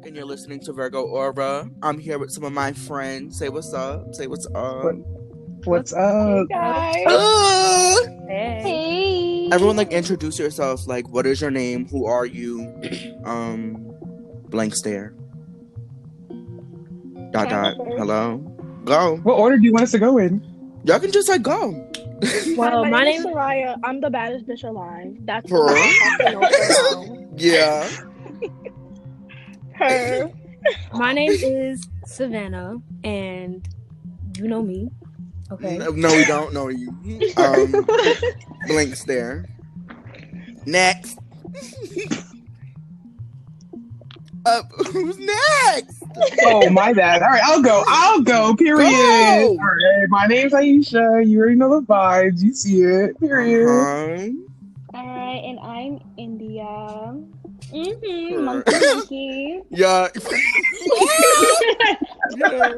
and you're listening to VirgoAura. I'm here with some of my friends. Say what's up. Say what's up. What's up? Hey, Uh, Hey. Everyone, introduce yourself. What is your name? Who are you? Blank stare. ... Hello. Go. What order do you want us to go in? Y'all can just go. Well, my name is Soraya. I'm the baddest bitch alive. That's Her? what I have to know for now. Yeah. Her. My name is Savannah, and you know me. Okay. No, we don't know you. Blank stare. Next. Who's next? Oh, my bad. All right, I'll go. Period. Go! All right, my name's Aisha. You already know the vibes. You see it. Period. Alright, and I'm India. Her. Monkey. Yeah. Yeah.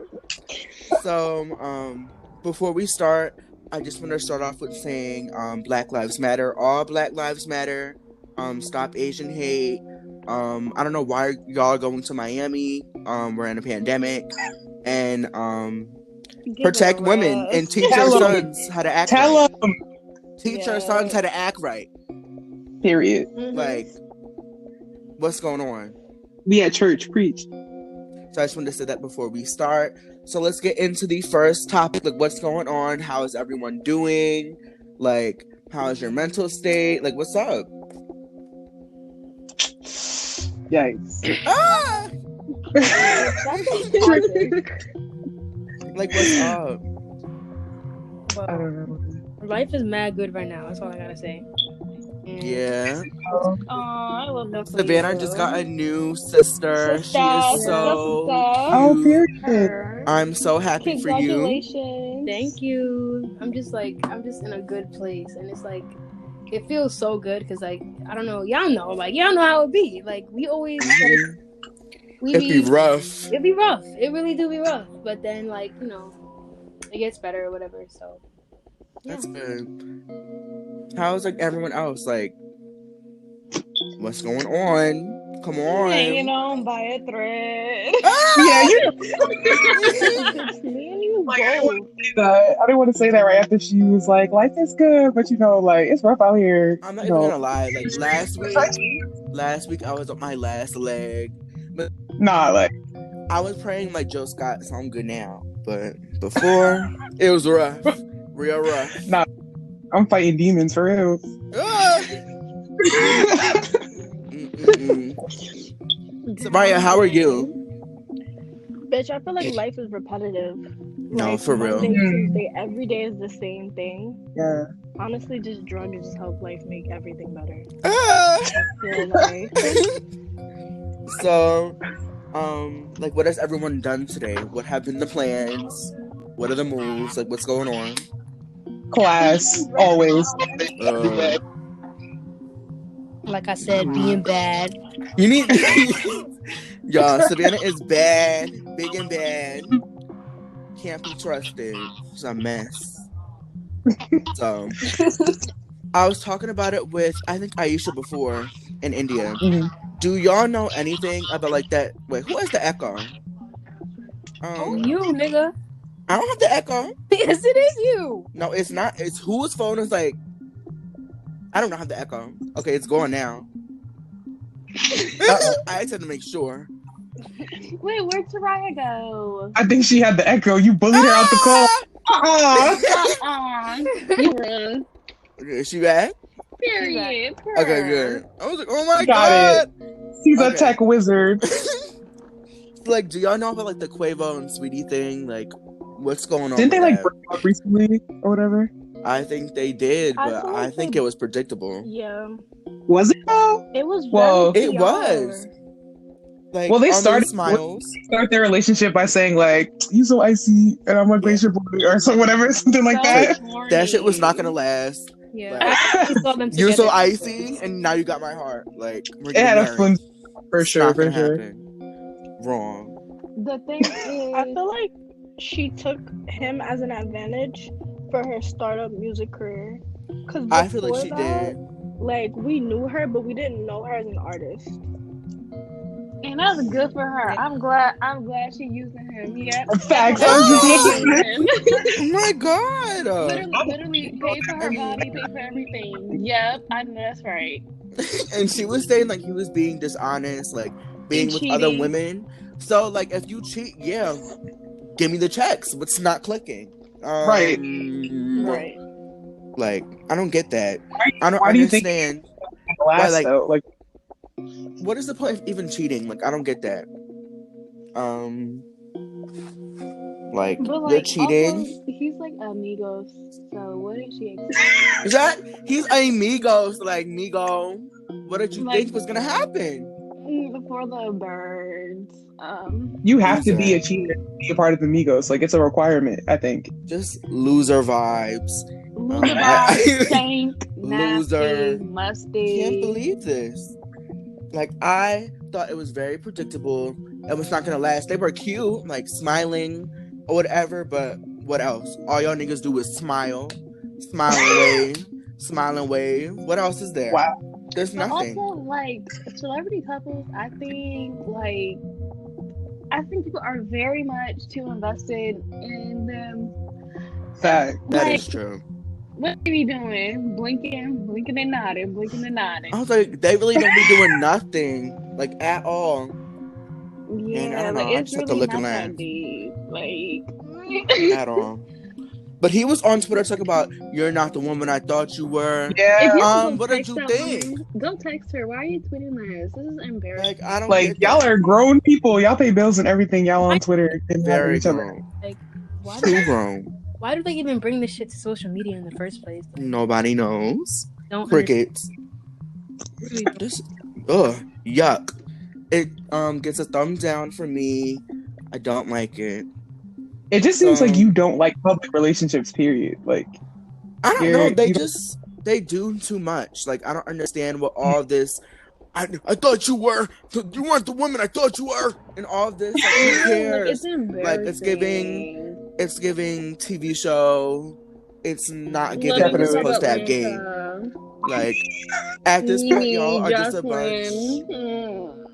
So, before we start, I just want to start off with saying, Black Lives Matter. All Black Lives Matter. Stop Asian hate. I don't know why y'all are going to Miami. We're in a pandemic. And, protect women and teach our sons how to act right. Tell them. Teach our sons how to act right. Period. What's going on? We at church. Preach. So I just wanted to say that before we start. So let's get into the first topic. What's going on? How is everyone doing? How is your mental state? What's up? Yikes. Ah! What's up? I don't know. Life is mad good right now. That's all I gotta say. Yeah. I love that. Savannah just got a new sister. She is so cute. Period. I'm so happy for you. Congratulations. Thank you. I'm just in a good place, and it's it feels so good because I don't know, y'all know how it be. We always It'd be rough. It'd be rough. It really do be rough. But then it gets better or whatever. So yeah. That's good. How's everyone else? What's going on? Come on. Hanging on by a thread. Yeah, you. It's me and you both. I didn't want to say that right after she was like, life is good, but it's rough out here. I'm not even gonna lie. Last week I was on my last leg. But I was praying Joe Scott, so I'm good now. But before, it was rough. Real rough. Nah, I'm fighting demons for real. Maya, how are you? Bitch, I feel like life is repetitive. No, for real. Monday, Tuesday, every day is the same thing. Yeah. Honestly, just drugs just help life make everything better. Ah! I feel like. So, what has everyone done today? What have been the plans? What are the moves? What's going on? Class, always. Like I said, being bad. You need... Y'all, Savannah is bad. Big and bad. Can't be trusted. She's a mess. So, I was talking about it with, I think, Aisha before in India. Mm-hmm. Do y'all know anything about that? Wait, who has the echo? You, nigga. I don't have the echo. Yes, it is you. No, it's not. It's whose phone is I don't have the echo. Okay, it's going now. I had to make sure. Wait, where'd Soraya go? I think she had the echo. You bullied her out the call. Is she back? Period. Okay, good. I was like, oh my Got god. She's a tech wizard. Do y'all know about the Quavo and Sweetie thing? What's going on? Didn't they break up recently or whatever? I think they did, but I think it was predictable. Yeah. Was it though? It was. Well, it was. They started their relationship by saying you so icy and I'm a glacier boy or so whatever, something like that. That shit was not gonna last. Yeah. You're so icy and now you got my heart. It had a fun for sure. Wrong. The thing is, I feel like she took him as an advantage for her startup music career. Cause I feel like she did. We knew her, but we didn't know her as an artist. And that's good for her. I'm glad she using him. Yep. Facts. Oh my god. Literally pay for her body, pay for everything. Yep, I know that's right. And she was saying like he was being dishonest, like being with other women. So like if you cheat, yeah, give me the checks. What's not clicking? Right. Like I don't get that. I don't why understand. Do you think why like though? Like what is the point of even cheating? Like I don't get that. Like you're cheating. Also, he's like amigos, so what did she expect? Is that he's amigos? Like Migo. What did you think was gonna happen? For the birds. You have to be a cheater to be a part of the Migos. Like it's a requirement, I think. Just loser vibes. Loser vibes. Stank. Loser. Nasty, musty. Can't believe this. Like I thought it was very predictable. It was not gonna last. They were cute, like smiling or whatever, but what else? All y'all niggas do is smile and wave, smile and wave. What else is there? Wow. There's nothing. Also, like celebrity couples, I think people are very much too invested in them. Fact. That is true. What are you doing? Blinking and nodding, blinking and nodding. I was like, they really don't be doing nothing, like at all. Yeah, and I don't know. like, I just have to look and laugh. Like at all. But he was on Twitter talking about you're not the woman I thought you were. Yeah. What did you think? Go text her. Why are you tweeting this? This is embarrassing. Like I don't. Like y'all are grown people. Y'all pay bills and everything. Y'all on Twitter and very each other. Like too grown. Why do they even bring this shit to social media in the first place? Like, nobody knows. Don't crickets. Just yuck. It gets a thumbs down for me. I don't like it. It just seems like you don't like public relationships, period. Like I don't know. They do too much. Like I don't understand what all this. I thought you were. You weren't the woman I thought you were, and all this. Like, who cares? It's embarrassing. It's giving TV show. It's not giving what it's supposed to have game. Like at this point, y'all are just a bunch.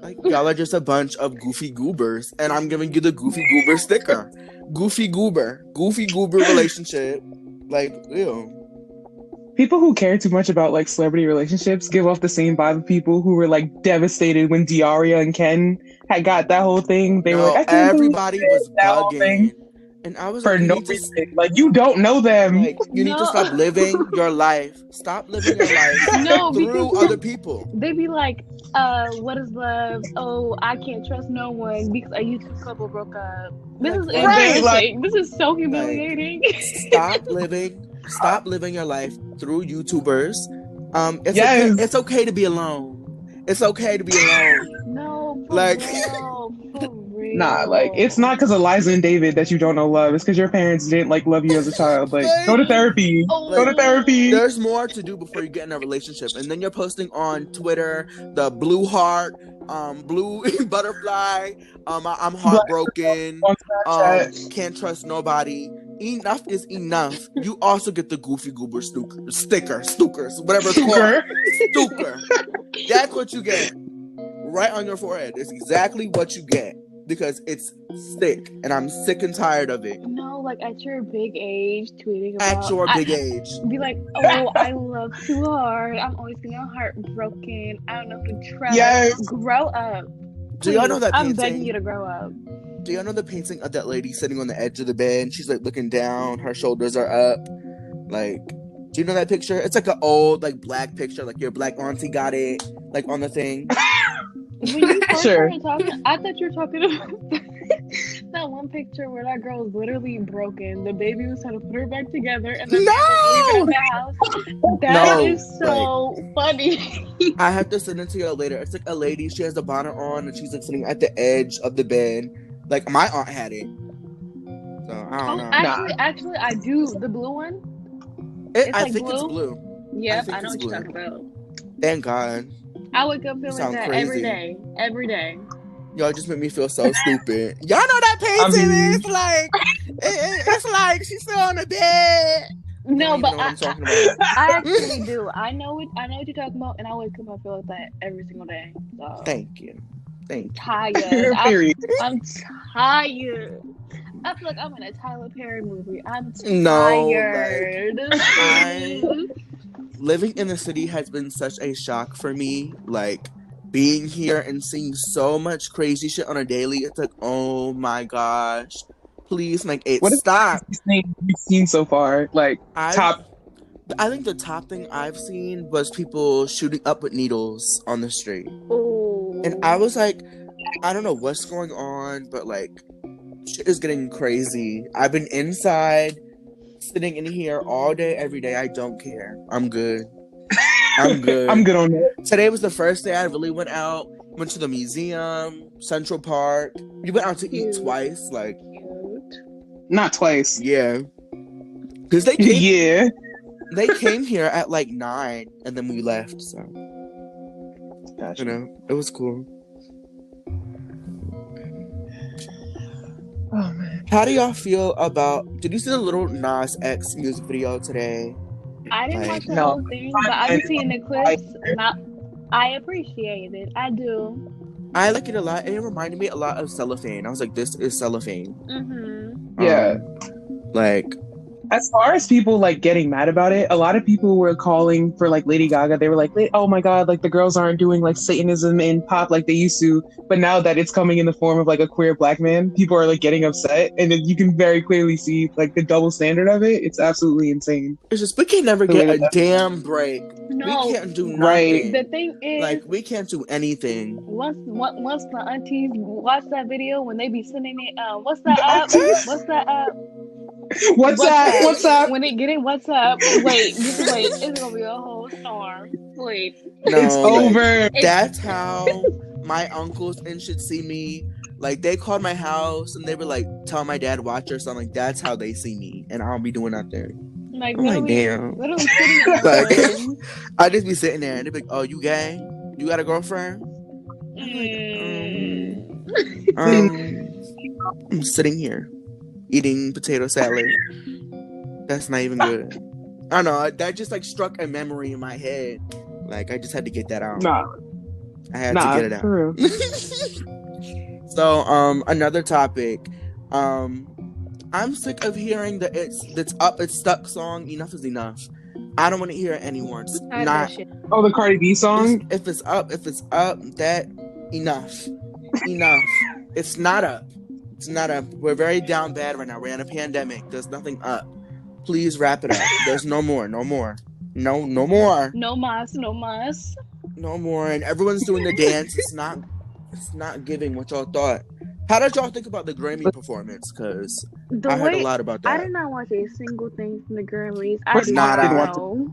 Like y'all are just a bunch of goofy goobers, and I'm giving you the goofy goober sticker. Goofy goober relationship. Like ew. People who care too much about like celebrity relationships give off the same vibe of people who were like devastated when Diaria and Ken had got that whole thing. They were like, everybody was bugging. And I was for no reason. Like you don't know them. Like you need to stop living your life. Stop living your life through other people. They be like, what is love? Oh, I can't trust no one because a YouTube couple broke up. This is embarrassing. This is so humiliating. Stop living your life through YouTubers. It's okay to be alone. It's okay to be alone. No, like nah, like it's not because of Liza and David that you don't know love. It's because your parents didn't like love you as a child. Like go to therapy. Go to therapy. There's more to do before you get in a relationship, and then you're posting on Twitter the blue heart, blue butterfly. I'm heartbroken. Can't trust nobody. Enough is enough. You also get the goofy goober stickers, whatever it's called. Stuker. That's what you get. Right on your forehead. It's exactly what you get. Because it's sick, and I'm sick and tired of it. No, like at your big age, tweeting about... At your big age. Be like, oh, I love too hard. I'm always getting heartbroken. I don't know if to trust. Yes. Grow up. Please. Do y'all know that painting? I'm begging you to grow up. Do y'all know the painting of that lady sitting on the edge of the bed? She's like looking down. Her shoulders are up. Like, do you know that picture? It's like an old, like, black picture. Like, your black auntie got it, like, on the thing. When you first started talking, I thought you were talking about that one picture where that girl was literally broken. The baby was trying to put her back together, and then leaving the house. That is so funny. I have to send it to you later. It's like a lady. She has the bonnet on, and she's like sitting at the edge of the bed. Like my aunt had it. So I don't know. Actually, I do the blue one. I think it's blue. Yep, I know what you're talking about. Thank God. I wake up feeling that crazy. Every day. Y'all just make me feel so stupid. Y'all know that painting is like, it's like she's still on the bed. No, but I actually do. I know what you're talking about, and I wake up, I feel like that every single day. So. Thank you. Thank tired. Period. I'm tired. I feel like I'm in a Tyler Perry movie. I'm No, tired. Living in the city has been such a shock for me. Like, being here and seeing so much crazy shit on a daily, it's like, oh my gosh. Please make it stop. What is the thing you've seen so far? Like, top. I think the top thing I've seen was people shooting up with needles on the street. Ooh. And I was like, I don't know what's going on, but like, shit is getting crazy. I've been inside, sitting in here all day, every day. I don't care. I'm good. I'm good. I'm good on that. Today was the first day I really went out. Went to the museum, Central Park. We went out to eat twice. Like, not twice. Yeah. Because they came here at like 9 and then we left. So, gotcha. You know, it was cool. Oh man. How do y'all feel about? Did you see the little Nas X music video today? I didn't watch the whole thing, but I've been seeing the clips, and I appreciate it. I do. I like it a lot. It reminded me a lot of Cellophane. I was like, this is Cellophane. Mm-hmm. Yeah. Like, as far as people like getting mad about it, a lot of people were calling for like Lady Gaga. They were like, oh my God, like the girls aren't doing like Satanism in pop like they used to. But now that it's coming in the form of like a queer black man, people are like getting upset. And you can very clearly see like the double standard of it. It's absolutely insane. It's just, we can never get a damn break. No, we can't do nothing. Right. The thing is, like, we can't do anything. Once the aunties watch that video, when they be sending it, what's that up? What's that up? What's up? When they get in WhatsApp, wait, just wait. It's gonna be a whole storm. Wait. No, it's over. That's how my uncles and shit see me. Like, they called my house and they were like, tell my dad watch or something. Like, that's how they see me, and I don't be doing nothing. Like, I'm like, damn. Like, I just be sitting there and they be like, oh, you gay? You got a girlfriend? I'm sitting here eating potato salad. That's not even good. I don't know. That just like struck a memory in my head. Like, I just had to get that out. I had to get it out. For real. So, another topic. I'm sick of hearing the it's stuck song. Enough is enough. I don't want to hear it anymore. It's not. Oh, the Cardi B song. If it's up, that enough. It's not up. It's not up. We're very down bad right now. We're in a pandemic. There's nothing up. Please wrap it up. There's no more. No more. No more. No mas. No more. And everyone's doing the dance. It's not giving what y'all thought. How did y'all think about the Grammy performance? Because I heard a lot about that. I did not watch a single thing from the Grammys. I did not know.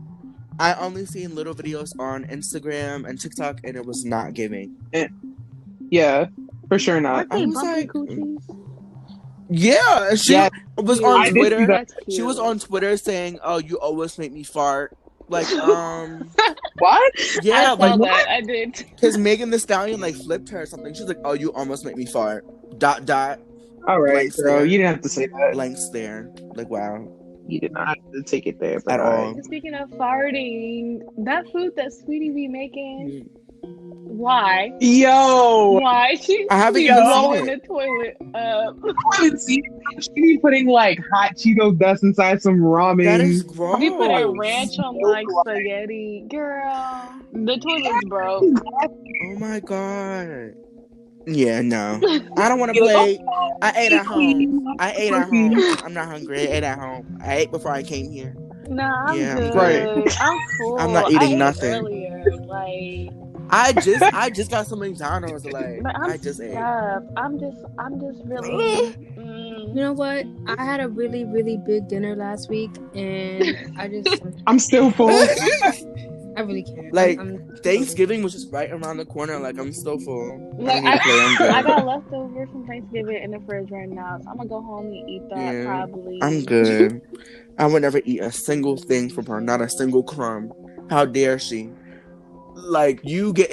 I only seen little videos on Instagram and TikTok, and it was not giving. Yeah, for sure not. I was like, yeah, she was on Twitter. She was on Twitter saying, "Oh, you always make me fart." Like, what? Yeah, I saw that. I did. Because Megan Thee Stallion like flipped her or something. She's like, "Oh, you almost make me fart." ... All right, girl, you didn't have to say that. Blanks there. Like, wow. You did not have to take it there at all. Speaking of farting, that food that Sweetie be making. Why? Yo! Why? I haven't blowing the toilet up. I haven't seen it. She be putting like hot Cheeto dust inside some ramen. That is gross. We put a ranch on like spaghetti. Girl, the toilet's broke. Oh my god. Yeah, no. I don't want to play. I ate at home. I'm not hungry. I ate at home. I ate before I came here. Nah, I'm good. Right. I'm full. I'm not eating nothing. Earlier, like. I just got some McDonald's. Like, I just ate. I'm just really. You know what? I had a really, really big dinner last week, and I'm still full. I really can't. Like, Thanksgiving was just right around the corner. Like, I'm still full. Like, I got leftovers from Thanksgiving in the fridge right now, so I'm gonna go home and eat that probably. I'm good. I would never eat a single thing from her, not a single crumb. How dare she? Like, you get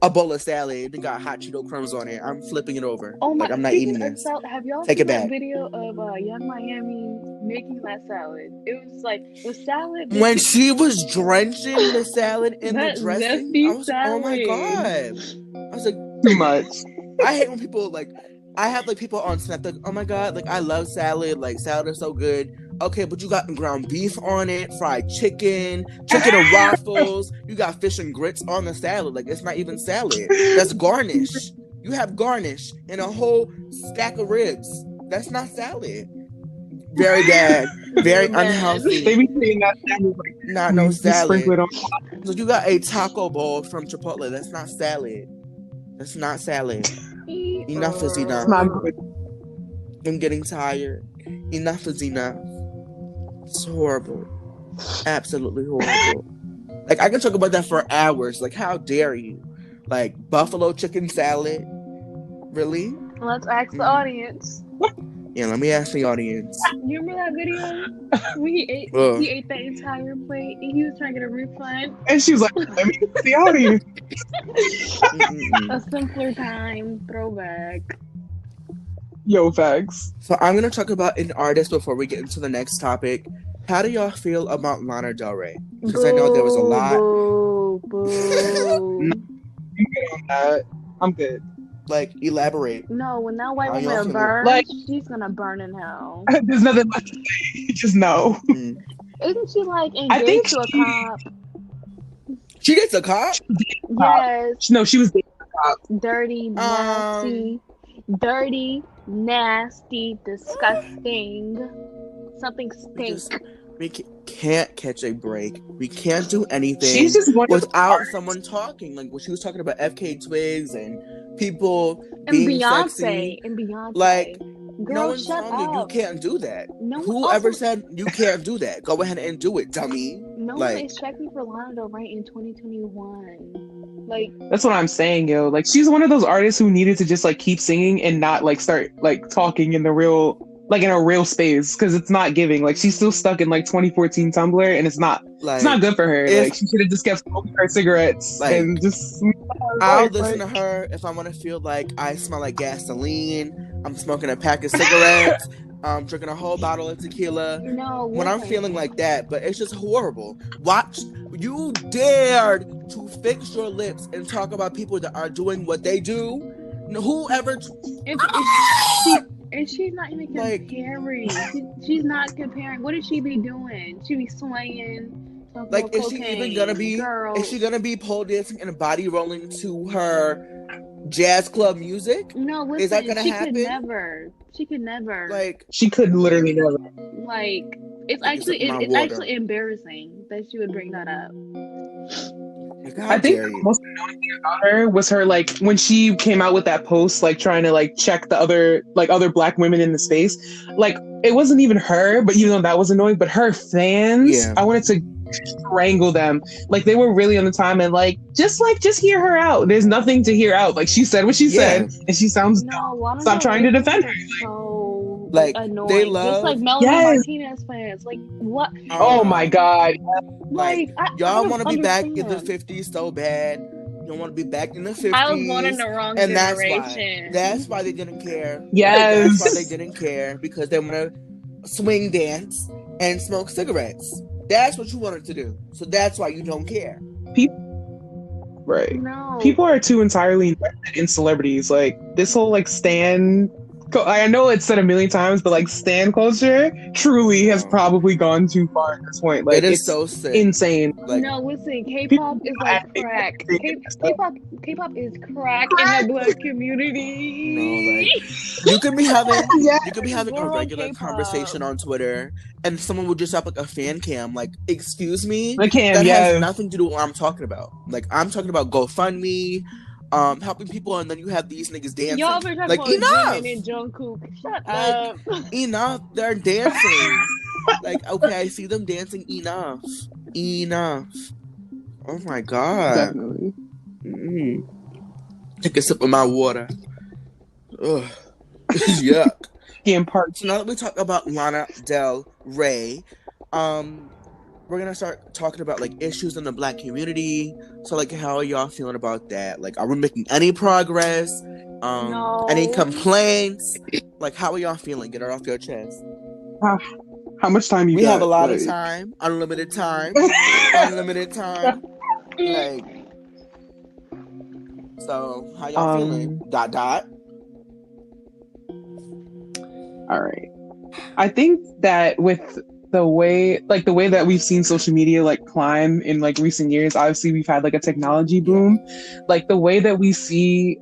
a bowl of salad and got hot Cheeto crumbs on it. I'm flipping it over. Oh my! Like, I'm not eating this. Have y'all Take seen it back. that video of Young Miami making that salad? It was like the salad. When she was drenching the salad in the dressing, zesty I was like, oh my god! I was like, too much. I hate when people like. I have like people on Snap like, oh my god, like I love salad. Like salad is so good. Okay, but you got ground beef on it, fried chicken and waffles. You got fish and grits on the salad. Like it's not even salad. That's garnish. You have garnish and a whole stack of ribs. That's not salad. Very bad. Very unhealthy. They be saying that salad like not no salad. Sprinkle it on. So you got a taco bowl from Chipotle. That's not salad. That's not salad. Enough is enough. It's not good. I'm getting tired. Enough is enough. It's horrible. Absolutely horrible. Like, I can talk about that for hours. Like, how dare you? Like, buffalo chicken salad? Really? Let's ask the audience. Yeah, let me ask the audience. You remember that video? He ate that entire plate and he was trying to get a refund. And she was like, let me ask the audience. A simpler time throwback. Yo, facts. So I'm going to talk about an artist before we get into the next topic. How do y'all feel about Lana Del Rey? Because I know there was a lot. I'm good on that. I'm good. Like, elaborate. No, when that white woman burns, she's gonna burn in hell. There's nothing left to say. Just no. Isn't she like engaged to a cop? She gets a cop? Yes. No, she was dating a cop. Dirty, nasty, disgusting. Something stinks. We can't catch a break. We can't do anything She's just without someone talking. Like when she was talking about FK Twigs and people and being Beyonce sexy. and Beyonce. Like, girl, no one's shut telling up. you can't do that. No Whoever said you can't do that? Go ahead and do it, dummy. No one is checking for Lana Del Rey in 2021. Like, that's what I'm saying, yo. Like, she's one of those artists who needed to just like keep singing and not like start like talking in the real. Like in a real space, because it's not giving. Like she's still stuck in like 2014 Tumblr, and it's not good for her. Like she should have just kept smoking her cigarettes and just. I'll listen to her if I want to feel like I smell like gasoline. I'm smoking a pack of cigarettes. I'm drinking a whole bottle of tequila. No, when I'm feeling like that, but it's just horrible. Watch, you dared to fix your lips and talk about people that are doing what they do. Whoever. And she's not even comparing. She's not comparing. What did she be doing? She be swaying. Like, is she even gonna be? Girl. Is she gonna be pole dancing and body rolling to her jazz club music? No, listen, is that gonna happen? She could never. Like, she could literally never. Like, it's actually embarrassing that she would bring that up. I think the most annoying thing about her was her like when she came out with that post like trying to like check the other black women in the space. Like it wasn't even her, but even though that was annoying, but her fans, I wanted to strangle them. Like they were really on the time and just hear her out. There's nothing to hear out. Like she said what she said and she sounds dumb. Stop trying to defend her. Like annoying. They love just like Melanie Martinez fans. Like what? Oh my god! Like y'all want to be back in the 50s so bad. You don't want to be back in the 50s. I was born in the wrong generation. That's why they didn't care. Yes, that's why they didn't care because they want to swing dance and smoke cigarettes. That's what you wanted to do. So that's why you don't care. Right. No. People are too entirely invested in celebrities. Like this whole stan. I know it's said a million times, but stan culture truly has probably gone too far at this point. Like it is so sick. Insane. No, listen, K-pop is like crack. K-pop is crack in the black community. No, you could be having a regular conversation on Twitter, and someone would just have a fan cam. Like, excuse me, that has nothing to do with what I'm talking about. Like, I'm talking about GoFundMe. Helping people, and then you have these niggas dancing. Y'all been talking about Jimin and Jungkook. Shut up. Enough. They're dancing. Okay, I see them dancing. Enough. Oh my god. Definitely. Take a sip of my water. Ugh. Yuck. So now that we talk about Lana Del Rey, we're gonna start talking about issues in the black community. So how are y'all feeling about that? Are we making any progress? No. Any complaints? How are y'all feeling? Get it off your chest. How much time you got? We have a lot of time. Unlimited time. Unlimited time. So how y'all feeling? Dot. All right. I think that with the way that we've seen social media like climb in like recent years, obviously we've had like a technology boom. Like the way that we see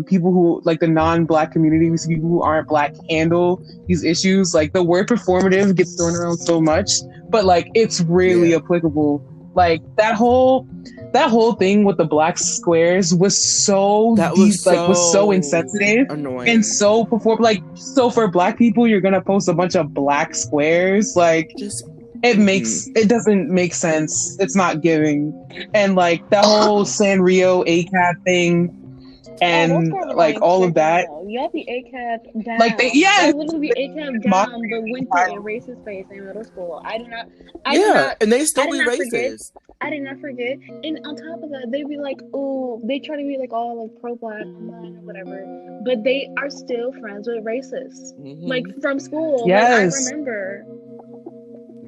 people who like the non-black community, we see people who aren't black handle these issues. Like the word performative gets thrown around so much, but like it's really applicable. Like that whole thing with the black squares was so was so insensitive, annoying, and so so for black people you're gonna post a bunch of black squares, like it doesn't make sense. It's not giving. And like that whole Sanrio ACAB thing and like all of that. Y'all be ACAB down. Like y'all literally be ACAB down, but went to a racist face in middle school. I did not, and they still be racist. I did not forget. And on top of that, they be like, oh, they try to be like all like pro-black online or whatever, but they are still friends with racists, like from school. Yes, like, I remember.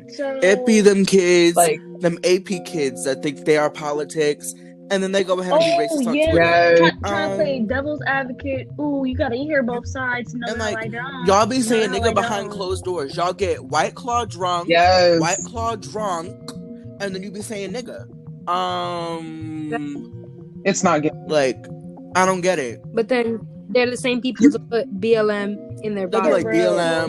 So it be them kids, like them AP kids that think they are politics, and then they go ahead and be racist on Twitter. Trying to play devil's advocate. Ooh, you gotta hear both sides. No, and like, I don't. Y'all be saying nigga behind closed doors. Y'all get White Claw drunk. White Claw drunk. And then you be saying nigga. It's not good. Like, I don't get it. But then they're the same people to put BLM in their bio. Like BLM.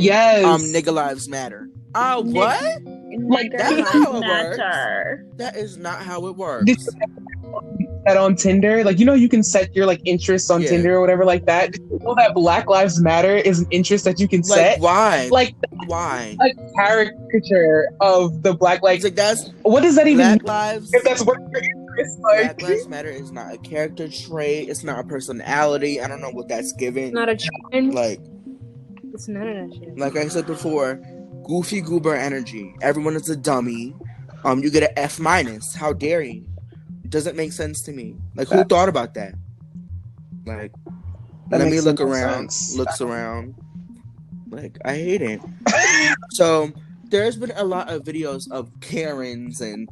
Nigga lives matter. What? Like that's not how it works. That is not how it works. That on Tinder, like, you know, you can set your like interests on Tinder or whatever like that. Did you know that Black Lives Matter is an interest that you can set? Why? Why? Like caricature of the black, like that's what does that even mean? If that's what your interest, Black Lives Matter is not a character trait. It's not a personality. I don't know what that's giving. Not a trend. Like, it's none of that shit. Like I said before, goofy goober energy. Everyone is a dummy. You get an F-. How dare you? Doesn't make sense to me. Like, who thought about that? Like, let me look around. Looks around. Like, I hate it. So, there's been a lot of videos of Karens and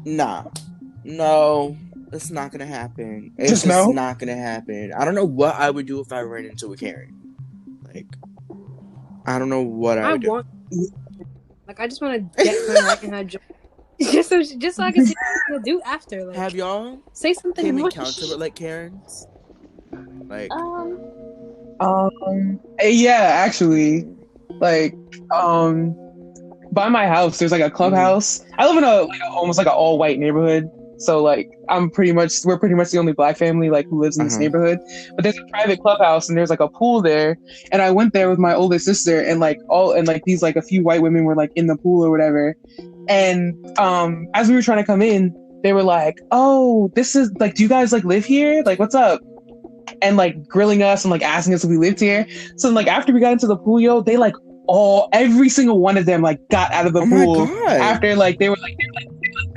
no, it's not gonna happen. It's just not gonna happen. I don't know what I would do if I ran into a Karen. Like, I don't know what I would do. Like, I just want to get her right in her jaw. Just so I can see what I'm gonna do after. Like, have y'all say something? Came encounter with like Karens? Like, yeah, actually, like, by my house, there's like a clubhouse. I live in almost like an all white neighborhood, so like we're pretty much the only black family like who lives in this neighborhood. But there's a private clubhouse and there's like a pool there, and I went there with my older sister, and these like a few white women were like in the pool or whatever. And as we were trying to come in, they were like, "Oh, this is like, do you guys like live here? Like, what's up?" And like grilling us and like asking us if we lived here. So like after we got into the pool, they like every single one of them like got out of the pool after like they were like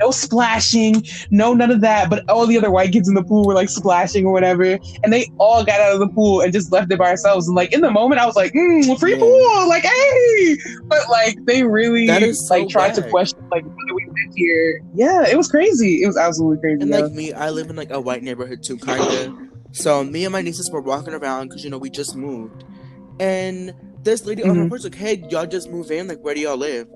no splashing, no none of that. But all the other white kids in the pool were like splashing or whatever, and they all got out of the pool and just left it by ourselves. And like in the moment, I was like, free pool, like hey. But like they really tried to question like whether we lived here. Yeah, it was crazy. It was absolutely crazy. And like me, I live in like a white neighborhood too, kinda. So me and my nieces were walking around because we just moved, and this lady on her porch like, "Hey, y'all just move in? Like, where do y'all live?"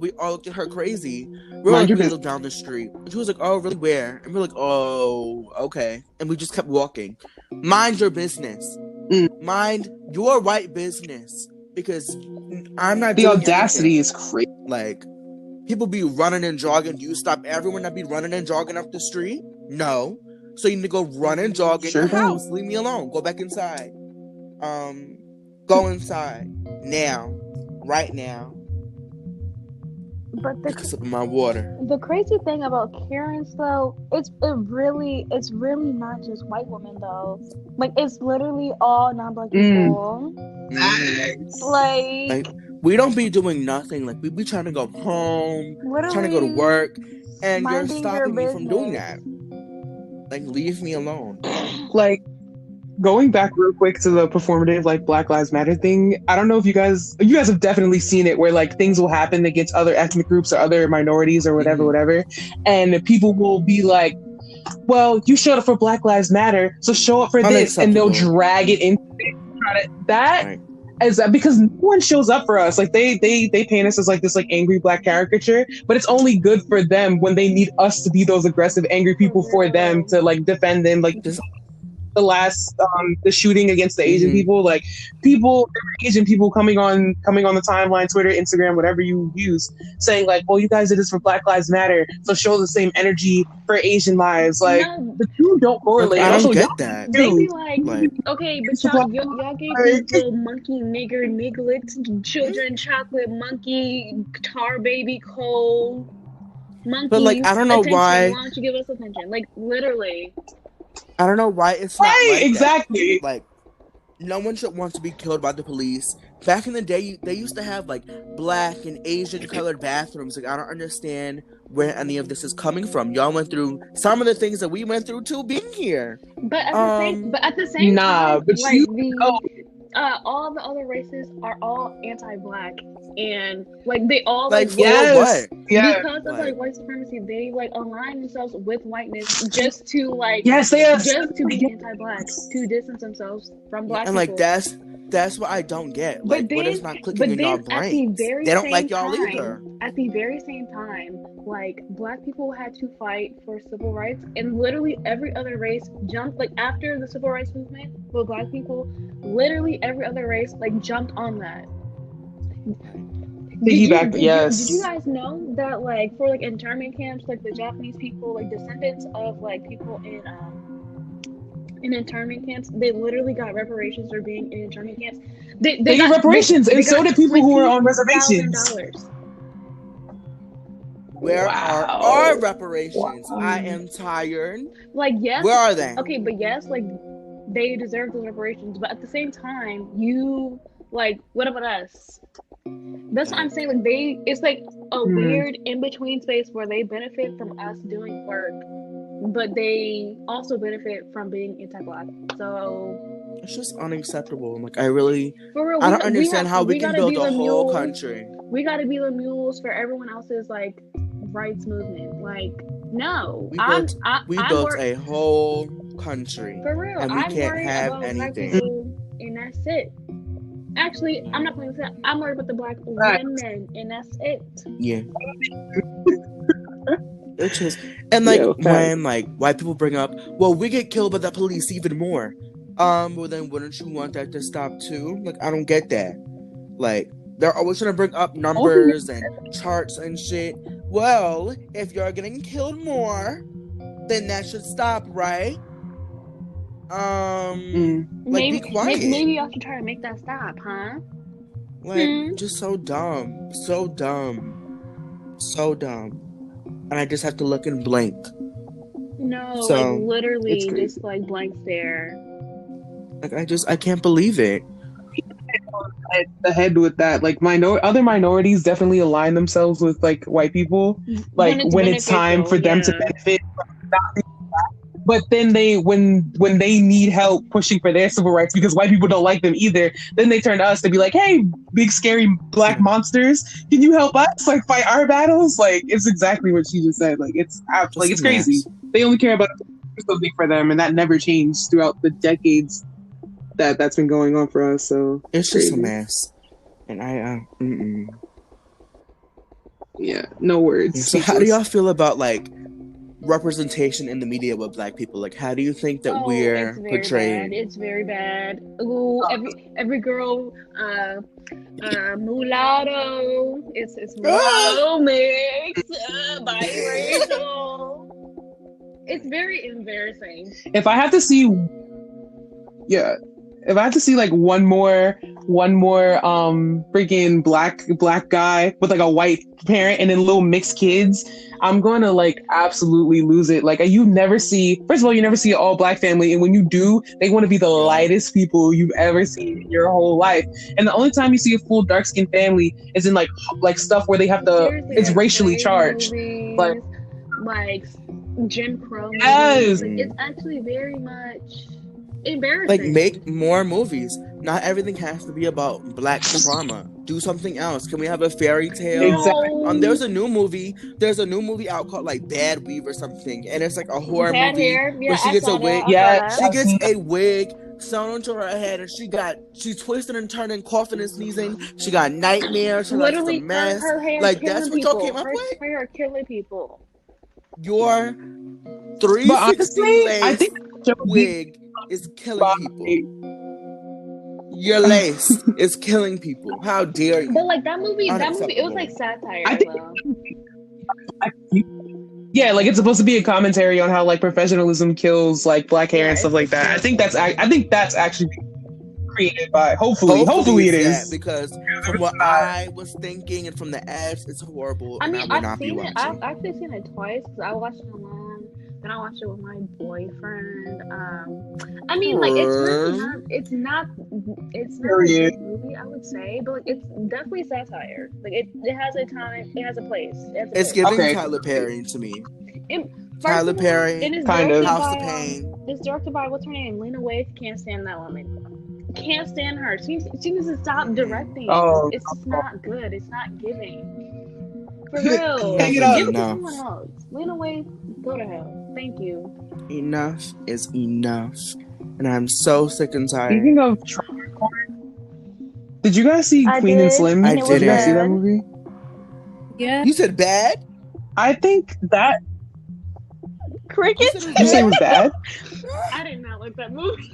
We all looked at her crazy. We live down the street. She was like, "Oh, really? Where?" And we're like, "Oh, okay." And we just kept walking. Mind your business. Mind your white business, because I'm not. The audacity is crazy. Like, people be running and jogging. Do you stop everyone that be running and jogging up the street? No. So you need to go run and jog in your house. Leave me alone. Go back inside. Go inside now, right now. But pick a sip of my water. The crazy thing about Karens, though, it's really not just white women though. Like it's literally all non-black people. Like we don't be doing nothing. Like we be trying to go home, trying to go to work, and you're stopping me from doing that. Like, leave me alone. Like, going back real quick to the performative, like, Black Lives Matter thing, I don't know if you guys have definitely seen it, where, like, things will happen against other ethnic groups or other minorities or whatever, and people will be like, well, you showed up for Black Lives Matter, so show up for this, and they'll drag it into that. Right. As because no one shows up for us. Like they paint us as like this like angry black caricature, but it's only good for them when they need us to be those aggressive angry people for them to like defend them. Like the last the shooting against the Asian people, like Asian people coming on the timeline, Twitter, Instagram, whatever you use, saying like, well, you guys did this for Black Lives Matter, so show the same energy for Asian lives. Like the two don't correlate. I don't get that. They be like, okay, but y'all gave people monkey, nigger, niglet, children, chocolate, monkey, tar baby, coal, monkey. But like, I don't know why. Why don't you give us attention? Like literally. I don't know why it's not like exactly. That. Like, no one should want to be killed by the police. Back in the day, they used to have like black and Asian colored bathrooms. Like, I don't understand where any of this is coming from. Y'all went through some of the things that we went through too being here. But at the same time, but like all the other races are all anti-black, and like they all like yes, because of like white supremacy, they like align themselves with whiteness just to like just to be anti-black, to distance themselves from black and people. like that's what I don't get. Like, what is not clicking in y'all brains? They don't like y'all either. At the very same time, like black people had to fight for civil rights, and literally every other race jumped. Like after the civil rights movement with black people, literally every other race like jumped on that. Did you guys know that like for like internment camps, like the Japanese people, like descendants of like people in internment camps, they literally got reparations for being in internment camps. They got reparations, and so did people who were on reservations. Where are our reparations? Wow. I am tired. Like, yes. Where are they? Okay, but yes, like, they deserve those reparations. But at the same time, you, like, what about us? That's what I'm saying. Like, it's like a weird in-between space where they benefit from us doing work, but they also benefit from being anti-black. So it's just unacceptable. Like, I don't understand how we can build a whole country. We gotta be the mules for everyone else's like rights movement. Like, no, we built a whole country for real, and we can't have anything. And that's it. Actually, I'm not playing that. I'm worried about the black women, and that's it. Yeah. It's just, and like when like white people bring up, well, we get killed by the police even more. Well then wouldn't you want that to stop too? Like, I don't get that. Like, they're always trying to bring up numbers and charts and shit. Well, if you're getting killed more, then that should stop, right? Like, maybe, be quiet. Maybe y'all should try to make that stop, huh? Like, just so dumb. So dumb. So dumb. And I just have to look and blink. No, so, like, literally just, like, blank stare. Like, I can't believe it. The head with that. Like, other minorities definitely align themselves with, like, white people. Like, when it's time for them to benefit from not being black. But then when they need help pushing for their civil rights because white people don't like them either, then they turn to us to be like, hey, big scary black monsters, can you help us like fight our battles? Like, it's exactly what she just said. Like, it's crazy. They only care about something for them, and that never changed throughout the decades that's been going on for us. So it's crazy. Just a mess. And yeah, no words. So how do y'all feel about like representation in the media with black people? Like, how do you think that we're portrayed? It's very bad. Ooh, every girl, mulatto. It's mulatto mix, biracial. It's very embarrassing. If I have to see like one more freaking black guy with like a white parent and then little mixed kids, I'm gonna like absolutely lose it. Like, you never see an all black family, and when you do, they want to be the lightest people you've ever seen in your whole life. And the only time you see a full dark skinned family is in like stuff where they have to. Seriously, it's racially charged, movies, like Jim Crow. Yes, like, it's actually very much embarrassing. Like, make more movies. Not everything has to be about black trauma. Do something else. Can we have a fairy tale? Exactly. There's a new movie out called like Bad Weave or something, and it's like a horror Bad movie hair. Yeah, where she I gets saw a wig. that. Yeah, She gets a wig sewn onto her head, and she's twisting and turning, coughing and sneezing. She got nightmares. She likes Literally, the mess. her hair Like killing that's what people. y'all came up with. Her hair killing people. Your But 360 honestly, I lace think wig is killing people. Your lace is killing people. How dare you? But like that movie, it was like satire. I think, yeah, like it's supposed to be a commentary on how like professionalism kills like black hair and stuff like that. I think that's actually created by hopefully it is, because from what I was thinking and from the ads, it's horrible. I mean, and I will not be seen it. watching. I've actually seen it twice because I watched it alone. Then I watched it with my boyfriend. I mean, like it's not a good movie, I would say, but like it's definitely satire. Like it has a time, it has a place. It's giving Tyler Perry to me. Tyler Perry, kind of House of Pain. It's directed by what's her name, Lena Waithe. Can't stand that woman. Can't stand her. She needs to stop directing. It's just not good. It's not giving. For real. Give it to someone else. Lena Waithe, go to hell. Thank you. Enough is enough. And I'm so sick and tired. Speaking of trauma porn, did you guys see Queen and Slim? I did you guys see that movie? Yeah. You said bad? I think that Crickets? You say it was bad? I did not like that movie.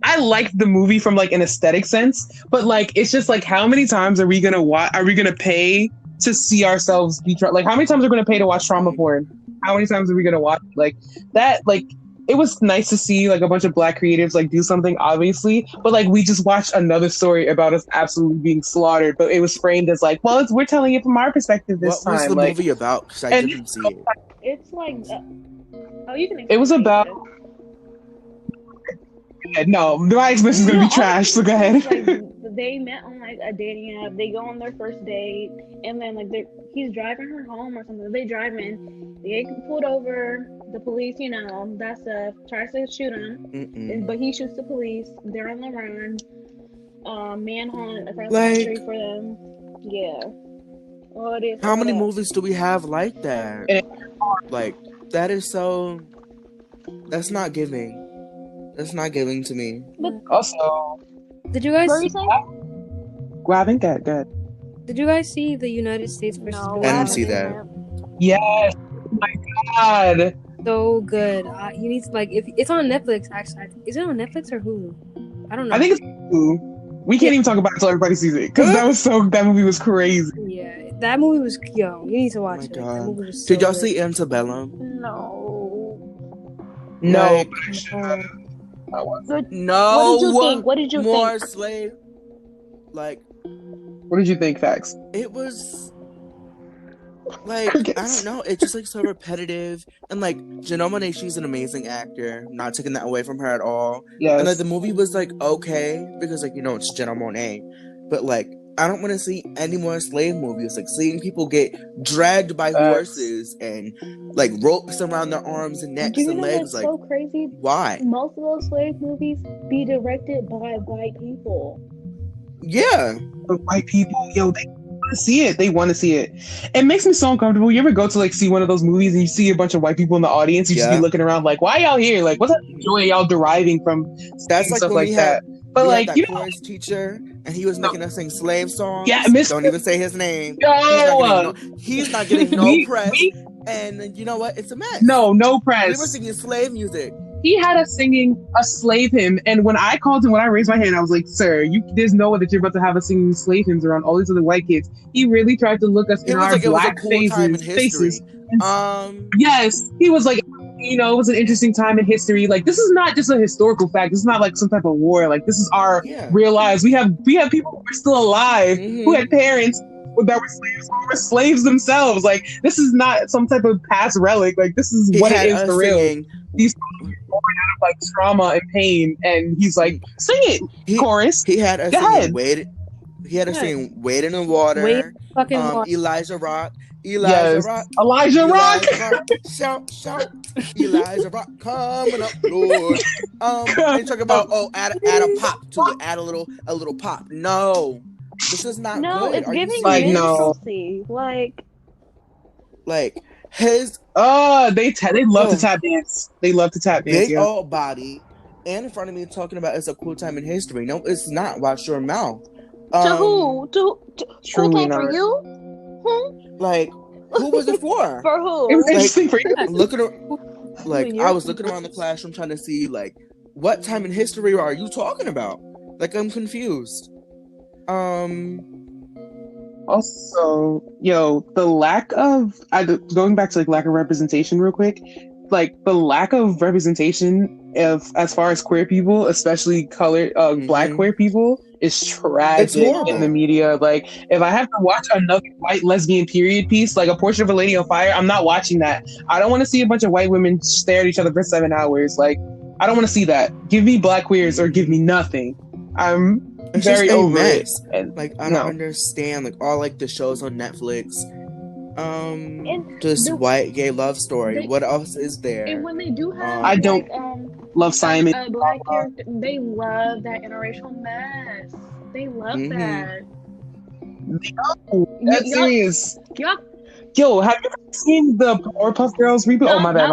I liked the movie from like an aesthetic sense, but like it's just like how many times are we gonna pay to see ourselves be like how many times are we gonna pay to watch trauma porn? How many times are we gonna watch like that? Like it was nice to see like a bunch of black creatives like do something, obviously, but like we just watched another story about us absolutely being slaughtered, but it was framed as like, well, we're telling it from our perspective this time. What was the like, movie about? Because I didn't see it. It's like, you can. It was about. No, my explanation is gonna be trash. So go ahead. Like, they met on like a dating app. They go on their first date, and then like he's driving her home or something. They drive in. They get pulled over. The police, that stuff, tries to shoot him, but he shoots the police. They're on the run. Manhunt across the country for them. Yeah. Well, it is. How many movies do we have like that? Like that is so. That's not giving. That's not giving to me. But also, did you guys? Grabbing that good. Did you guys see the United States versus? No, I didn't see that. Yes. Oh my God. So good. You need to if it's on Netflix. Actually, is it on Netflix or Hulu? I don't know. I think it's Hulu. We can't even talk about it until everybody sees it because that movie was crazy. Yeah, that movie was You need to watch it. God. That movie was so Did y'all good. see Antebellum? No. No. What did you think? More slave. What did you think, Facts? It was. I don't know. It's just so repetitive, and Janelle Monáe, she's an amazing actor. I'm not taking that away from her at all. Yes. And the movie was okay because it's Janelle Monáe, but I don't want to see any more slave movies. Seeing people get dragged by horses and ropes around their arms and necks and legs. So crazy. Why? Most of those slave movies be directed by white people. Yeah, the white people, they want to see it. It makes me so uncomfortable. You ever go to see one of those movies and you see a bunch of white people in the audience? You just be looking around why y'all here? What's that joy y'all deriving from? That's stuff like that. But that chorus teacher, and he was making us sing slave songs. Yeah, don't even say his name. He's not getting no press. And you know what? It's a mess. No press. We were singing slave music. He had us singing a slave hymn, and when I raised my hand, I was like, "Sir, there's no way that you're about to have us singing slave hymns around all these other white kids." He really tried to look us in our black faces. Yes, he was like, it was an interesting time in history. This is not just a historical fact. This is not some type of war. This is our real lives. We have people who are still alive who had parents that were slaves who were slaves themselves. This is not some type of past relic. This is what it is for real. These born out of trauma and pain, and he's sing it, chorus. He had us singing He had to Yes. sing "Wade in the Water." Wade fucking water. Elijah Rock. Yes. Rock. Elijah Rock. Shout. Elijah Rock coming up, Lord. And talk about add a pop to it. Add a little pop. No, this is not No, good. it's Are you giving Like, serious? no. minstrelsy. Like His They love to tap dance. They love to tap dance. big Yeah. old body and in front of me talking about it's a cool time in history. No, it's not. Watch your mouth. to who? To Truly cool time for not. you? Like, who was it for? For who? It was Like, interesting for you. Looking like When I you're- was looking around the classroom trying to see like what time in history are you talking about? Like, I'm confused. Also, the lack of going back to like lack of representation real quick, like the lack of representation of as far as queer people, especially colored black queer people, is tragic horrible. in the media. Like, if I have to watch another white lesbian period piece, like A Portrait of a Lady on Fire, I'm not watching that. I don't want to see a bunch of white women stare at each other for 7 hours. Like, I don't want to see that. Give me black queers or give me nothing. It's very just a over mess. it. And like, I don't understand. Like, all like the shows on Netflix. Just white gay love story. What else is there? And when they do have, I don't love Simon. A black character, they love that interracial mess. They love that. That's serious. Y'all, Yo, have you ever seen the Powerpuff Girls reboot? Oh, my bad.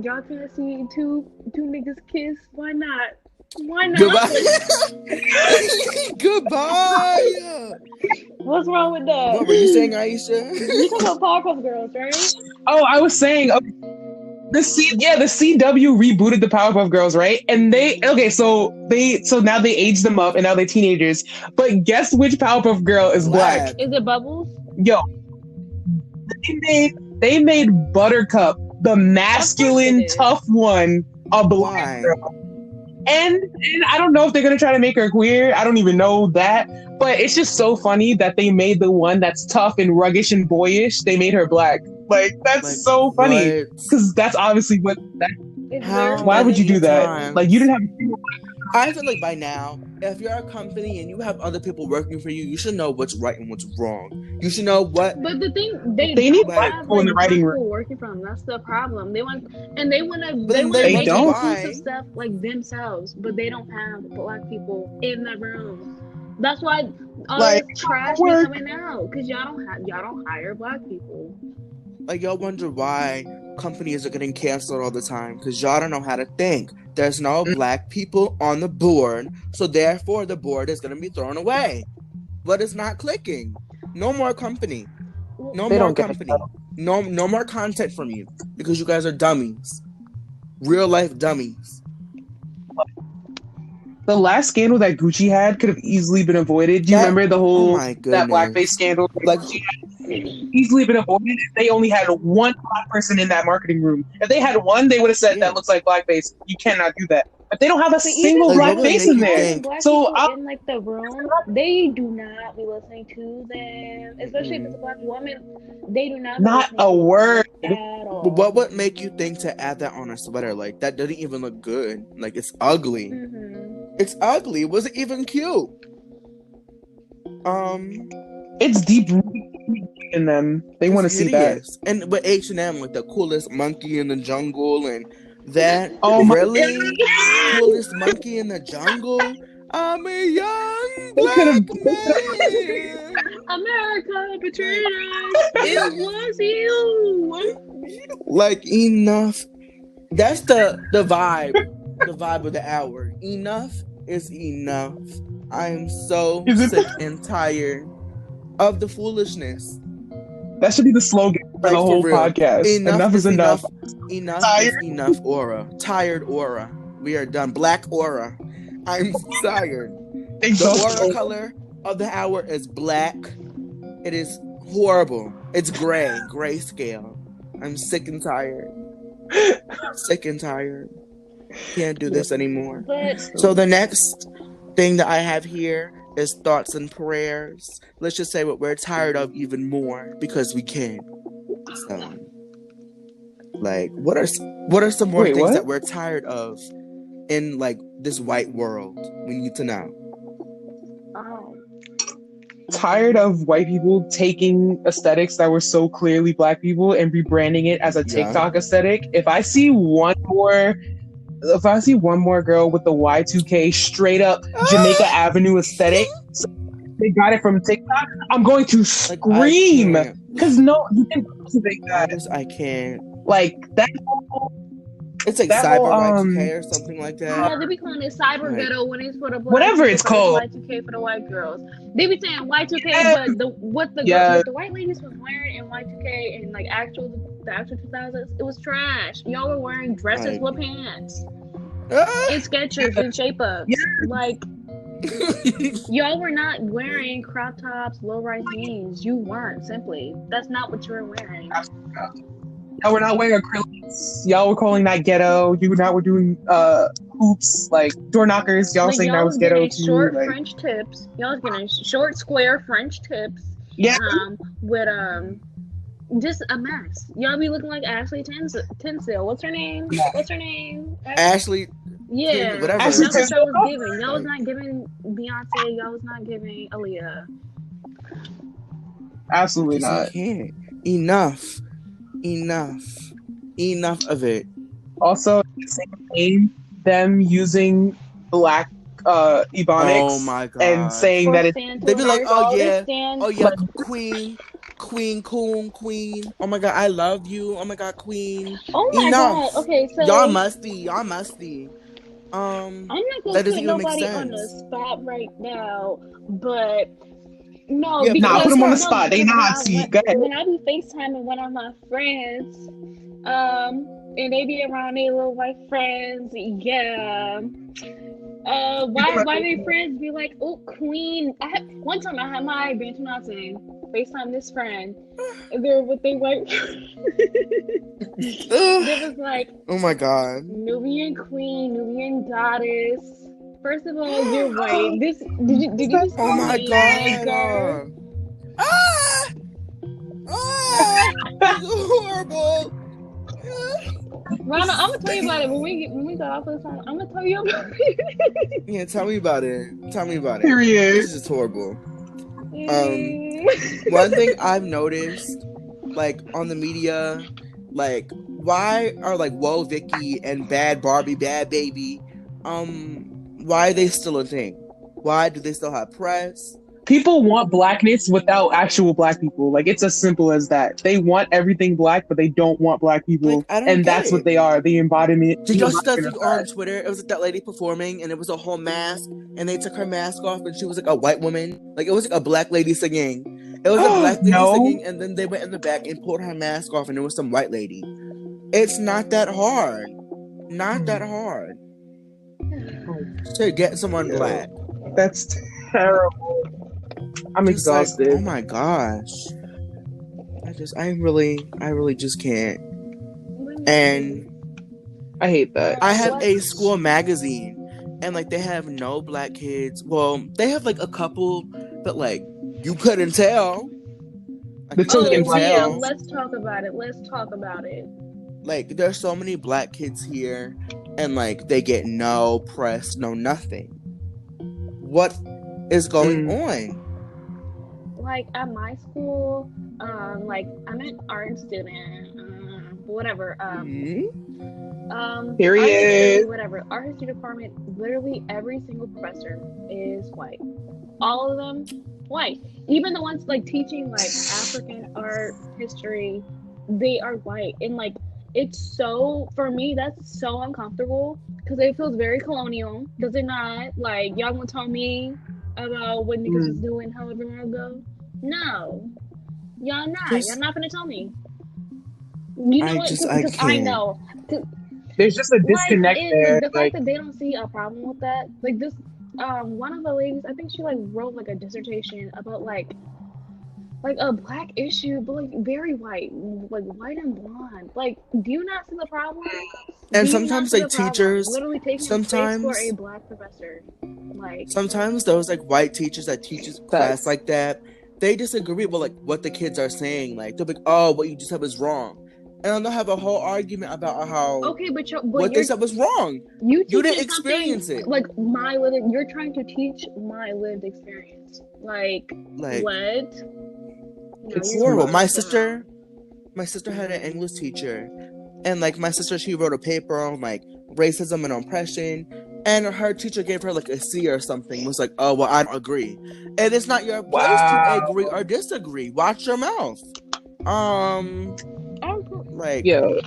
Y'all can't see two niggas kiss. Why not? Goodbye. What's wrong with that? What were you saying, Aisha? You talking about Powerpuff Girls, right? Oh, I was saying the CW rebooted the Powerpuff Girls, right? And so now they aged them up and now they're teenagers. But guess which Powerpuff Girl is black? Is it Bubbles? Yo, they made Buttercup, the masculine tough one, a black girl. And I don't know if they're gonna try to make her queer. I don't even know that. But it's just so funny that they made the one that's tough and ruggish and boyish. They made her black. Like, that's so funny because that's obviously what. Why would you do that? Like, you didn't have. I feel like by now, if you're a company and you have other people working for you, you should know what's right and what's wrong. You should know what. But the thing, they need black people in the writing room working for them. That's the problem. They want to make inclusive stuff like themselves, but they don't have black people in the room. That's why all this trash be coming out because y'all don't hire black people. Like, y'all wonder why companies are getting canceled all the time because y'all don't know how to think. There's no black people on the board, so therefore the board is going to be thrown away. But it's not clicking. No more company. No more company. No more content from you because you guys are dummies. Real life dummies. The last scandal that Gucci had could have easily been avoided. Do you remember the whole that blackface scandal? Like, easily been avoided if they only had one black person in that marketing room. If they had one, they would have said that looks like blackface. You cannot do that. But they don't have a single black face in there. So in like the room, they do not be listening to them. Especially if it's a black woman, they do not. Not a word. At all. But what would make you think to add that on a sweater? Like, that doesn't even look good. Like, it's ugly. It's ugly. It wasn't even cute. It's deep in them. They want to see that. And with H&M, like the coolest monkey in the jungle, and that coolest monkey in the jungle. I'm a young black man. America betrayed us. It was you. Like, enough. That's the vibe. The vibe of the hour. Enough is enough. I am so sick and tired of the foolishness. That should be the slogan for the whole podcast. Enough is enough. Enough is enough, aura. Tired aura. We are done. Black aura. I'm tired. The aura color of the hour is black. It is horrible. It's grayscale. I'm sick and tired. Sick and tired. Can't do this anymore. So the next thing that I have here is thoughts and prayers. Let's just say what we're tired of even more because we can. So, like, what are some more things that we're tired of in like this white world? We need to know. Tired of white people taking aesthetics that were so clearly black people and rebranding it as a TikTok aesthetic. If I see one more girl with the Y2K straight up Jamaica Avenue aesthetic, so they got it from TikTok, I'm going to scream. Because no, you can cultivate that. I can't. Like that. It's like cyber Y2K or something like that. Yeah, they be calling it cyber ghetto when it's for the black whatever it's called. Y2K for the white girls. They be saying Y2K, but what the white ladies was wearing in Y2K and like the actual 2000s, it was trash. Y'all were wearing dresses with pants and Skechers and shape ups. Like y'all were not wearing crop tops, low rise jeans. You weren't simply. That's not what you were wearing. Y'all were not wearing acrylics. Y'all were calling that ghetto. You now were doing hoops, like door knockers. Y'all saying that was ghetto too. Short French tips. Y'all was getting short square French tips. Yeah. With just a mess. Y'all be looking like Ashley Tinsdale. What's her name? Yeah. What's her name? Ashley. Yeah. Whatever. That's what y'all was giving. Y'all was not giving Beyonce. Y'all was not giving Aaliyah. Absolutely not. I can't. Enough of it. Also, them using black ebonics oh my God. And saying that they'd be like, oh yeah, queen. Oh my God, I love you. Oh my God, queen. Oh my God. Okay, so y'all must be. I'm not gonna put nobody on the spot right now, but no, put them on the spot. They Nazi. Go ahead. When I be FaceTiming one of my friends, and they be around their little white friends, why their friends be like, oh, queen? One time I had my Bantu Nazi FaceTime this friend, and they're with their white. It was like, oh my God, Nubian queen, Nubian goddess. First of all, you're right. Did you see oh my God. This is horrible. Rana, I'm gonna tell you about it when we got off of the time. I'm gonna tell you about it. Yeah, tell me about it. Period. This is horrible. One thing I've noticed, like on the media, like why are like Whoa Vicky and Bad Barbie, Bad Baby, why are they still a thing? Why do they still have press? People want blackness without actual black people. Like, it's as simple as that. They want everything black, but they don't want black people. Like, and that's what they are. The embodiment. Did y'all see that thing on Twitter? It was like that lady performing, and it was a whole mask, and they took her mask off, and she was like a white woman. Like, it was like a black lady singing. It was a black lady singing, and then they went in the back and pulled her mask off, and it was some white lady. It's not that hard. Not that hard. To get someone black. That's terrible. I'm just exhausted. Like, oh my gosh. I really just can't. And I hate that. I have a school magazine, and like they have no black kids. Well, they have like a couple, but like you couldn't tell. Let's talk about it. Like there's so many black kids here, and like they get no press, no nothing. What is going on? Like at my school, like I'm an art student, whatever. Period. Whatever. Art history department. Literally every single professor is white. All of them white. Even the ones like teaching like African art history, they are white. And like it's so, for me, that's so uncomfortable because it feels very colonial. Does it not? Like y'all gonna tell me about what niggas was doing however long ago? No, y'all not. Y'all not gonna tell me. You know what? Because I know. There's just a disconnect there. The fact that they don't see a problem with that. Like this, one of the ladies, I think she like wrote like a dissertation about like a black issue, but like very white, like white and blonde. Like, do you not see the problem? And sometimes like teachers, literally taking space for a black professor. Like sometimes those like white teachers that teaches class like that, they disagree with like what the kids are saying. Like they're like, oh, what you just said was wrong. and they'll have a whole argument about how but what they said was wrong. You didn't experience it. Like you're trying to teach my lived experience. Like what? No, it's horrible. My sister had an English teacher, and like my sister, she wrote a paper on like racism and oppression, and her teacher gave her like a C or something. Was like, oh well, I don't agree, and it's not your place to agree or disagree. Watch your mouth. Like, yo,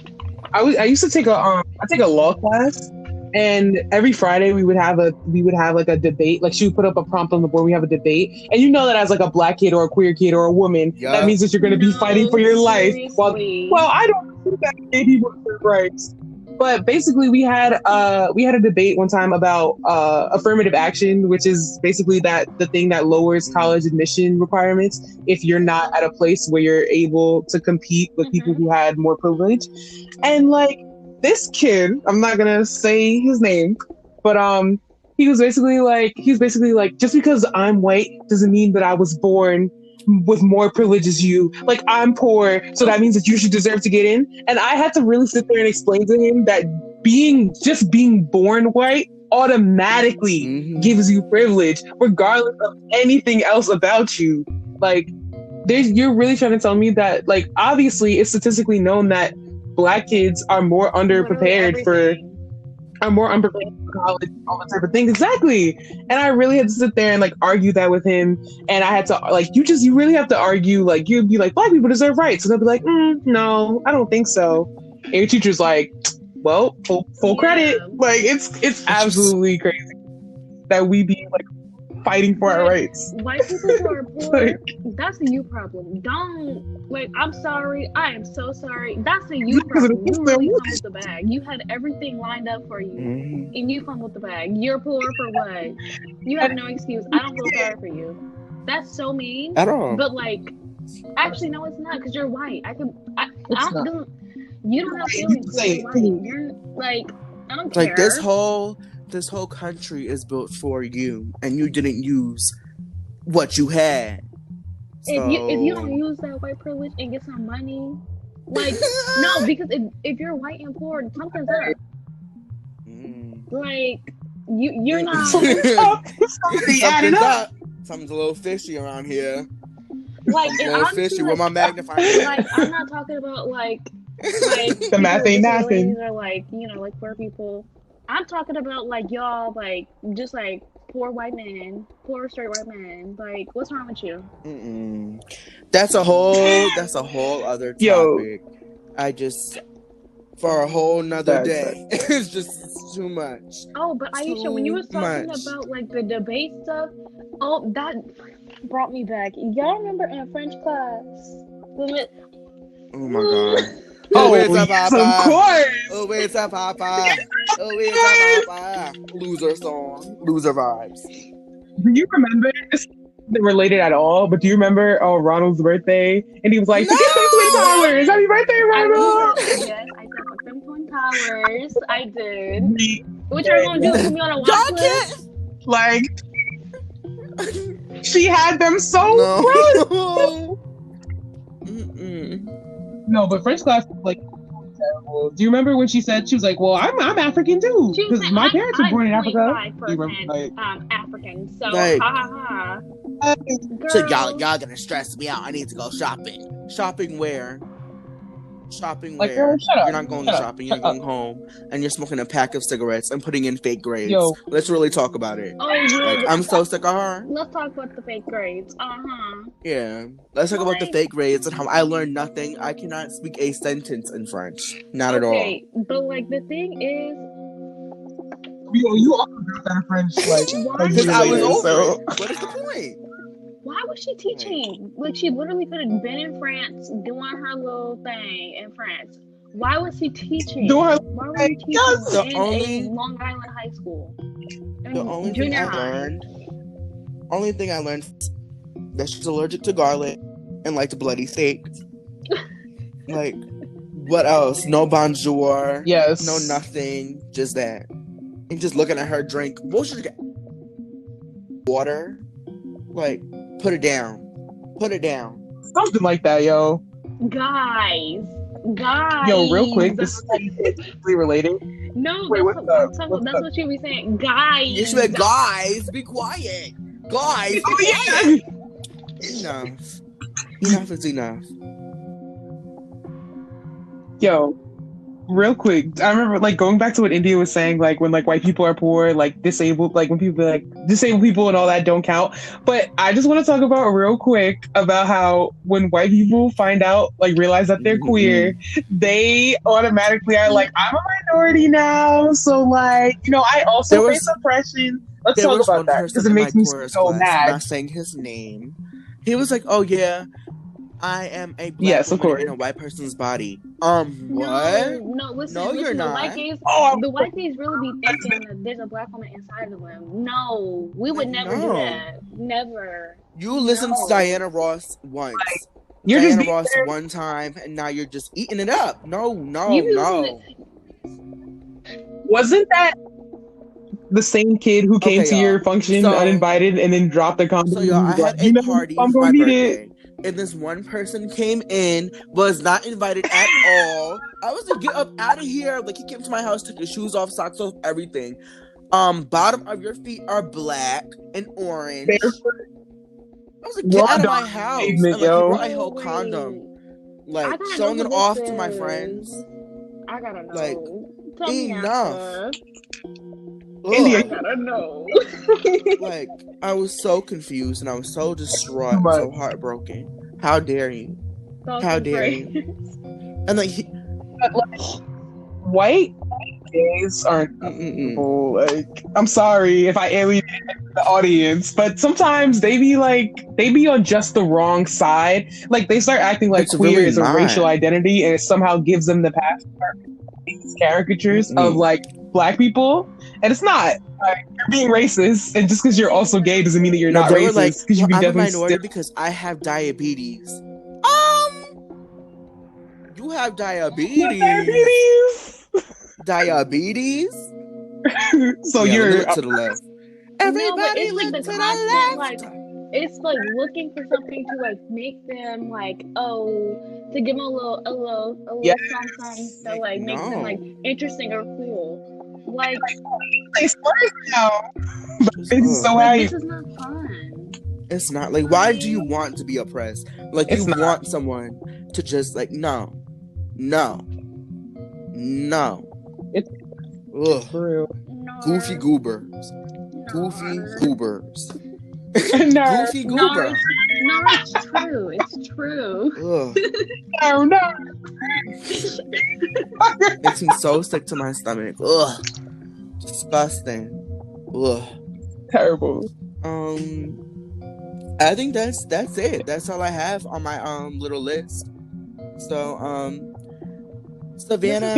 I used to take a law class, and every Friday we would have like a debate. Like she would put up a prompt on the board. We have a debate, and you know that as like a black kid or a queer kid or a woman, that means that you're going to be fighting for your life. Well, I don't think that gay people deserve rights. But basically, we had a debate one time about affirmative action, which is basically the thing that lowers college admission requirements if you're not at a place where you're able to compete with people who had more privilege. And like this kid, I'm not gonna say his name, but he was basically like, just because I'm white doesn't mean that I was born with more privilege as you. Like, I'm poor, so that means that you should deserve to get in. And I had to really sit there and explain to him that being born white automatically gives you privilege, regardless of anything else about you. Like, you're really trying to tell me that, like, obviously it's statistically known that black kids are more underprepared for college, all that type of things. Exactly. And I really had to sit there and like argue that with him. And I had to like, you really have to argue. Like, you'd be like, black people deserve rights. And they'll be like, no, I don't think so. And your teacher's like, well, full credit. Like, it's absolutely crazy that we be like fighting for our rights. White people who are poor, that's a you problem. Don't, like, I'm sorry, I am so sorry. That's a you problem. You really fumbled the bag. You had everything lined up for you, and you fumbled the bag. You're poor for what? You have no excuse. I don't feel sorry for you. That's so mean. At all. But like, actually, no, it's not, because you're white. You don't have feelings. You're white. You're like, I don't care. Like, this whole country is built for you, and you didn't use what you had. So... If you don't use that white privilege and get some money, like no, because if you're white and poor, something's up. Like you're not. Something's up. Something's a little fishy around here. Like, a little fishy with my magnifying. Like, I'm not talking about like the math ain't nothing. Or like, you know, like poor people. I'm talking about like y'all, like just like poor white men, poor straight white men. Like, what's wrong with you? That's a whole other topic. For a whole nother day. It's just too much. Oh, but Aisha, when you were talking about like the debate stuff, oh, that brought me back. Y'all remember in French class? Oh my god. Oh, it's a papa. Of course. Oh, it's a papa. Oh, it's a papa. Loser song. Loser vibes. Do you remember this? Not related at all, but do you remember Ronald's birthday? And he was like, "Forget them Twin Towers! Happy birthday, Ronald!" Yes, I said, "Fuck them Twin Towers." I did. What you're gonna do? Put me on a watch list? Like, she had them so close. No, but French class was like terrible. Do you remember when she said, she was like, well, I'm African too, because my parents were born in Africa. I'm African, so like, ha ha ha. So y'all gonna stress me out. I need to go shopping. Shopping where? Shopping like, where? Shut up. You're not going shopping. You're going home, and you're smoking a pack of cigarettes and putting in fake grades. Yo. Let's really talk about it. Oh, yeah. Like, I'm so sick of her. Let's talk about the fake grades. Yeah. Let's talk about the fake grades and how I learned nothing. I cannot speak a sentence in French. Not at all. Okay, but like the thing is, you also got that French because I was over it. What is the point? Why was she teaching? Like, she literally could have been in France doing her little thing in France. Why was she teaching? Why was she teaching in a Long Island high school? The only thing I learned that she's allergic to garlic and liked bloody steak. Like, what else? No bonjour. Yes. No nothing. Just that. And just looking at her drink. What should you get? Water? Like, put it down. Put it down. Something like that, yo. Guys. Guys. Yo, real quick, this is really related. No, Wait, that's what you be saying. Guys. You should be guys, be quiet. Guys, be quiet. Enough. Enough is enough. Yo, real quick, I remember like going back to what India was saying, like when like white people are poor, like disabled, like when people like disabled people and all that don't count. But I just want to talk about real quick about how when white people find out, like realize that they're queer, they automatically are like, I'm a minority now, so like, you know, I also face oppression. Let's talk about that because it makes me so mad. Not saying his name. He was like, "Oh yeah, I am a black woman in a white person's body." What? No, listen, no, you're not. The white gays really be thinking that there's a black woman inside of them. No, we would never do that. Never. You listened to Diana Ross once. You're Diana Ross one time, and now you're just eating it up. No. Wasn't that the same kid who came to your function uninvited and then dropped the condom? So y'all, I had a party for my birthday. And this one person came in, was not invited at all. I was like, get up out of here. Like, he came to my house, took his shoes off, socks off, everything. Bottom of your feet are black and orange. I was like, get out of my house. And like, he brought a whole condom. Like, showing it off to my friends. I gotta know. Like, enough. India, I gotta know. Like, I was so confused and I was so distraught, so heartbroken. How dare you? How dare you? And like, white gays aren't people. Like, I'm sorry if I alienate the audience, but sometimes they be on just the wrong side. Like, they start acting like queer is a racial identity, and it somehow gives them the pass these caricatures of like black people, and it's not. Like, you're being racist, and just because you're also gay doesn't mean that you're not racist. Because I'm a minority because I have diabetes. You have diabetes. Diabetes. So you're to the left. Everybody look to the left. Like, it's like looking for something to like make them like to give them a little something that like makes them like interesting or cool. Like, it's so this is not fun. It's not. Like, why do you want to be oppressed? Like, you want someone to just like no. It's real. Goofy goobers. Goofy goobers. Goofy goober. No, it's true. It's true. No. Makes me so sick to my stomach. Ugh. Disgusting. Ugh. Terrible. I think that's it. That's all I have on my little list. So Savannah,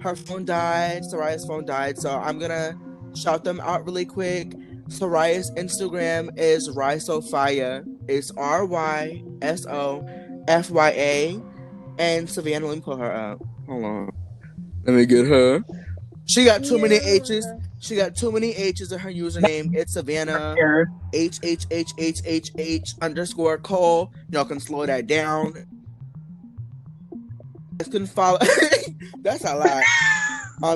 her phone died. Soraya's phone died. So I'm gonna shout them out really quick. Soraya's Instagram is Rysofia. It's RYSOFYA. And Savannah, let me pull her up. Hold on. Let me get her. She got too many H's. She got too many H's in her username. It's Savannah HHHHHH_Cole. Y'all can slow that down. You can follow. That's a lot.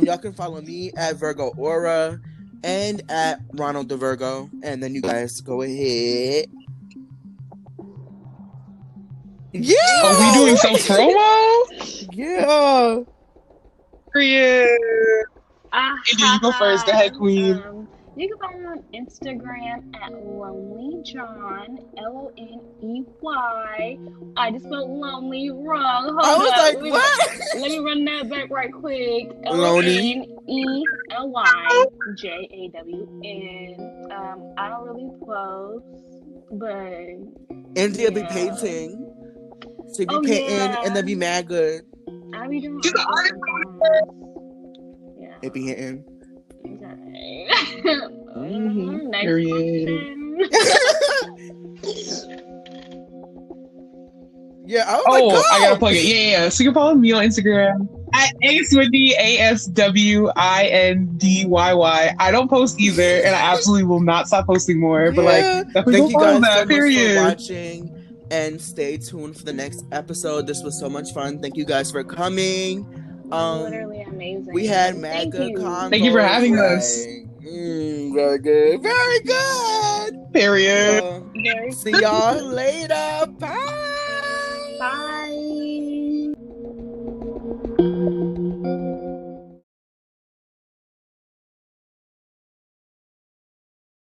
Y'all can follow me at VirgoAura and at Ronald the Virgo, and then you guys go ahead. Yeah. Are we doing some promo? Yeah. Period. India, you go first. Go ahead, Queen. You can find me on Instagram at LonelyJohn, LONEY. I just spelled lonely wrong. Hold I was up. like, what? Let me run that back right quick. Lonely. LONEYJAWN. I don't really post, but India be painting. She be painting and then be mad good. I be doing it be hitting. Okay. Next Yeah. I gotta plug it. Yeah. So you can follow me on Instagram at ASWindy, ASWINDYY. I don't post either, and I absolutely will not stop posting more. But like, thank you guys so much for watching. and stay tuned for the next episode. This was so much fun. Thank you guys for coming. Literally amazing. We had mad good convo. Thank you for having us. Very good. Very good. Period. So, see y'all later. Bye. Bye.